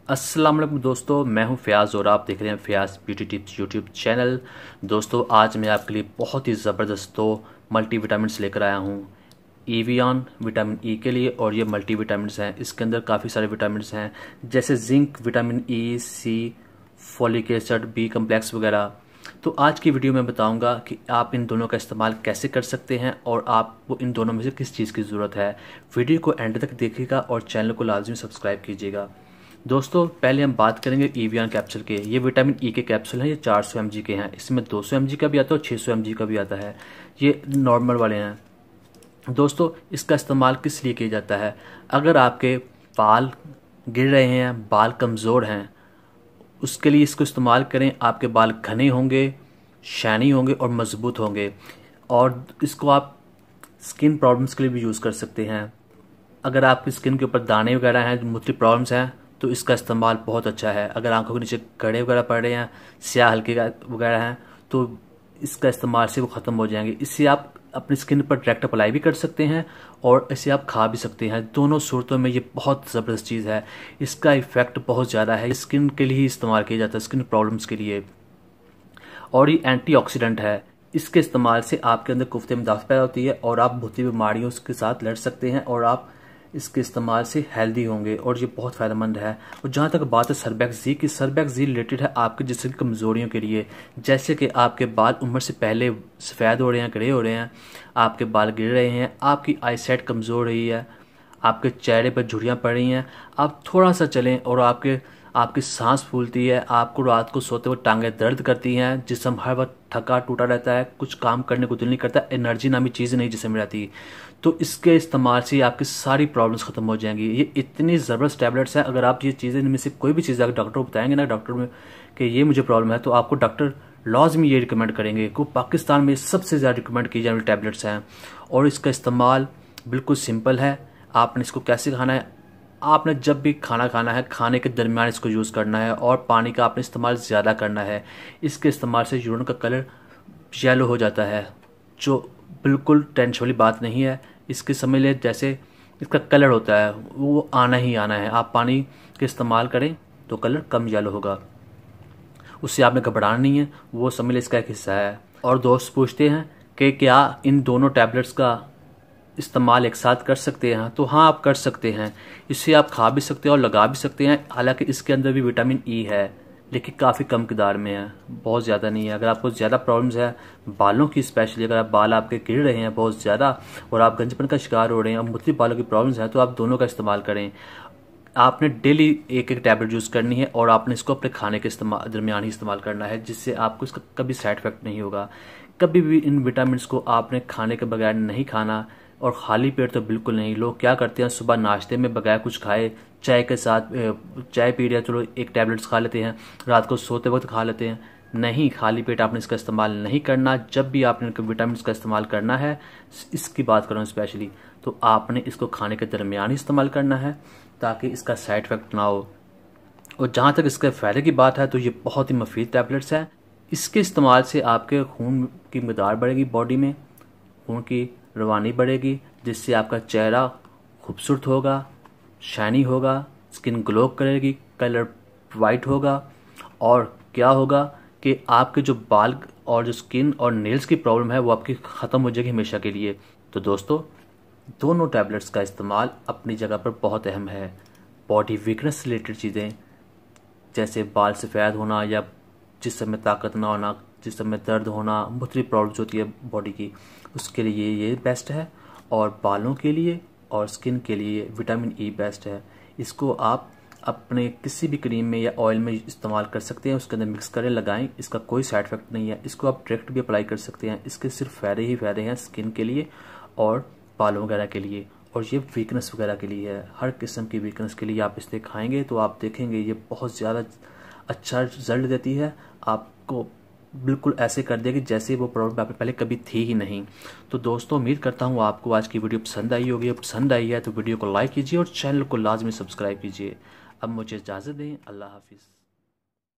अस्सलाम वालेकुम दोस्तों, मैं हूं फ़याज़ और आप देख रहे हैं Fayaz beauty tips YouTube channel. दोस्तों आज मैं आपके लिए बहुत ही ज़बरदस्त दो मल्टीविटामिन्स लेकर आया हूं। एवियन विटामिन ई के लिए और ये मल्टीविटामिन्स हैं। इसके अंदर काफ़ी सारे विटामिन्स हैं जैसे जिंक, विटामिन ई, सी, फॉलिक एसिड, बी कम्प्लेक्स वगैरह। तो आज की वीडियो में बताऊंगा कि आप इन दोनों का इस्तेमाल कैसे कर सकते हैं और आपको इन दोनों में से किस चीज़ की ज़रूरत है। वीडियो को एंड तक देखिएगा और चैनल को लाजमी सब्सक्राइब कीजिएगा। दोस्तों पहले हम बात करेंगे एवियन कैप्सूल के। ये विटामिन ई के कैप्सूल हैं, ये 400 mg के हैं। इसमें 200 mg का भी आता है और 600 mg का भी आता है। ये नॉर्मल वाले हैं। दोस्तों इसका इस्तेमाल किस लिए किया जाता है? अगर आपके बाल गिर रहे हैं, बाल कमज़ोर हैं, उसके लिए इसको इस्तेमाल करें। आपके बाल घने होंगे, शाइनी होंगे और मजबूत होंगे। और इसको आप स्किन प्रॉब्लम्स के लिए भी यूज़ कर सकते हैं। अगर आपकी स्किन के ऊपर दाने वगैरह हैं, मुख्तलिफ प्रॉब्लम्स हैं, तो इसका इस्तेमाल बहुत अच्छा है। अगर आंखों के नीचे कड़े वगैरह पड़ रहे हैं, स्याह हल्के वगैरह हैं, तो इसका इस्तेमाल से वो ख़त्म हो जाएंगे। इससे आप अपनी स्किन पर डायरेक्ट अप्लाई भी कर सकते हैं और इसे आप खा भी सकते हैं। दोनों सूरतों में ये बहुत ज़बरदस्त चीज़ है। इसका इफ़ेक्ट बहुत ज़्यादा है। स्किन के लिए ही इस्तेमाल किया जाता है, स्किन प्रॉब्लम्स के लिए। और ये एंटीऑक्सीडेंट है। इसके इस्तेमाल से आपके अंदर कुफ्ते में दाफ़त पैदा होती है और आप बहुत सी बीमारियों के साथ लड़ सकते हैं और आप इसके इस्तेमाल से हेल्दी होंगे और ये बहुत फ़ायदेमंद है। और जहाँ तक बात है सरबैक्सी की, सरबैक्सी रिलेटेड है आपके जिस्म की कमज़ोरियों के लिए। जैसे कि आपके बाल उम्र से पहले सफ़ेद हो रहे हैं, गड़े हो रहे हैं, आपके बाल गिर रहे हैं, आपकी आईसाइट कमज़ोर हो रही है, आपके चेहरे पर झुर्रियाँ पड़ रही हैं, आप थोड़ा सा चलें और आपकी सांस फूलती है, आपको रात को सोते हुए टांगें दर्द करती हैं, जिस्म हर वक्त थका टूटा रहता है, कुछ काम करने को दिल नहीं करता, एनर्जी नामी चीज़ नहीं जिसम में रहती, तो इसके इस्तेमाल से आपकी सारी प्रॉब्लम्स ख़त्म हो जाएंगी। ये इतनी ज़बरदस्त टैबलेट्स हैं। अगर आप ये चीज़ें इनमें से कोई भी चीज़ अगर डॉक्टर को बताएंगे ना, डॉक्टर में कि ये मुझे प्रॉब्लम है, तो आपको डॉक्टर लाज़मी ये रिकमेंड करेंगे कि पाकिस्तान में सबसे ज़्यादा रिकमेंड की जाने वाली टैबलेट्स हैं। और इसका इस्तेमाल बिल्कुल सिंपल है। आपने इसको कैसे खाना है? आपने जब भी खाना खाना है, खाने के दरमियान इसको यूज़ करना है और पानी का आपने इस्तेमाल ज़्यादा करना है। इसके इस्तेमाल से यूरिन का कलर येलो हो जाता है, जो बिल्कुल टेंशन वाली बात नहीं है। इसके समझ ले जैसे इसका कलर होता है वो आना ही आना है। आप पानी के इस्तेमाल करें तो कलर कम येलो होगा, उससे आपने घबराना नहीं है, वो समझ ले इसका एक हिस्सा है। और दोस्त पूछते हैं कि क्या इन दोनों टैबलेट्स का इस्तेमाल एक साथ कर सकते हैं? तो हाँ, आप कर सकते हैं। इससे आप खा भी सकते हैं और लगा भी सकते हैं। हालांकि इसके अंदर भी विटामिन ई है, लेकिन काफ़ी कम किदार में है, बहुत ज़्यादा नहीं है। अगर आपको ज़्यादा प्रॉब्लम्स है बालों की, स्पेशली अगर आप बाल आपके गिर रहे हैं बहुत ज़्यादा और आप गंजपन का शिकार हो रहे हैं और मुख्तलिफ बालों की प्रॉब्लम्स हैं, तो आप दोनों का इस्तेमाल करें। आपने डेली एक एक टैबलेट यूज़ करनी है और आपने इसको अपने खाने के दरमियान ही इस्तेमाल करना है, जिससे आपको इसका कभी साइड इफेक्ट नहीं होगा। कभी भी इन विटामिन को आपने खाने के बगैर नहीं खाना और खाली पेट तो बिल्कुल नहीं। लोग क्या करते हैं, सुबह नाश्ते में बगैर कुछ खाए चाय के साथ चाय पी लिया, चलो एक टैबलेट्स खा लेते हैं, रात को सोते वक्त खा लेते हैं। नहीं, खाली पेट आपने इसका इस्तेमाल नहीं करना। जब भी आपने विटामिन का इस्तेमाल करना है, इसकी बात करूँ स्पेशली, तो आपने इसको खाने के दरमियान ही इस्तेमाल करना है ताकि इसका साइड इफेक्ट ना हो। और जहाँ तक इसके फ़ायदे की बात है तो ये बहुत ही मुफीद टैबलेट्स हैं। इसके इस्तेमाल से आपके खून की मिक़दार बढ़ेगी, बॉडी में खून की रवानी बढ़ेगी, जिससे आपका चेहरा खूबसूरत होगा, शाइनी होगा, स्किन ग्लो करेगी, कलर वाइट होगा। और क्या होगा कि आपके जो बाल और जो स्किन और नेल्स की प्रॉब्लम है वो आपकी ख़त्म हो जाएगी हमेशा के लिए। तो दोस्तों दोनों टैबलेट्स का इस्तेमाल अपनी जगह पर बहुत अहम है। बॉडी वीकनेस रिलेटेड चीज़ें जैसे बाल सफ़ेद होना या जिस्म में ताकत ना होना, जिस्म में दर्द होना, मुख्तलिफ प्रॉब्लम्स होती है बॉडी की, उसके लिए ये बेस्ट है। और बालों के लिए और स्किन के लिए विटामिन ई बेस्ट है। इसको आप अपने किसी भी क्रीम में या ऑयल में इस्तेमाल कर सकते हैं, उसके अंदर मिक्स करें, लगाएं, इसका कोई साइड इफेक्ट नहीं है। इसको आप डायरेक्ट भी अप्लाई कर सकते हैं। इसके सिर्फ फ़ायदे ही फ़ायदे हैं स्किन के लिए और बालों वगैरह के लिए। और ये वीकनेस वगैरह के लिए है, हर किस्म की वीकनेस के लिए आप इसे खाएंगे तो आप देखेंगे ये बहुत ज़्यादा अच्छा रिजल्ट देती है। आपको बिल्कुल ऐसे कर देगी जैसे वो प्रॉब्लम आप पहले कभी थी ही नहीं। तो दोस्तों उम्मीद करता हूँ आपको आज की वीडियो पसंद आई होगी। पसंद आई है तो वीडियो को लाइक कीजिए और चैनल को लाजमी सब्सक्राइब कीजिए। अब मुझे इजाज़त दें, अल्लाह हाफिज़।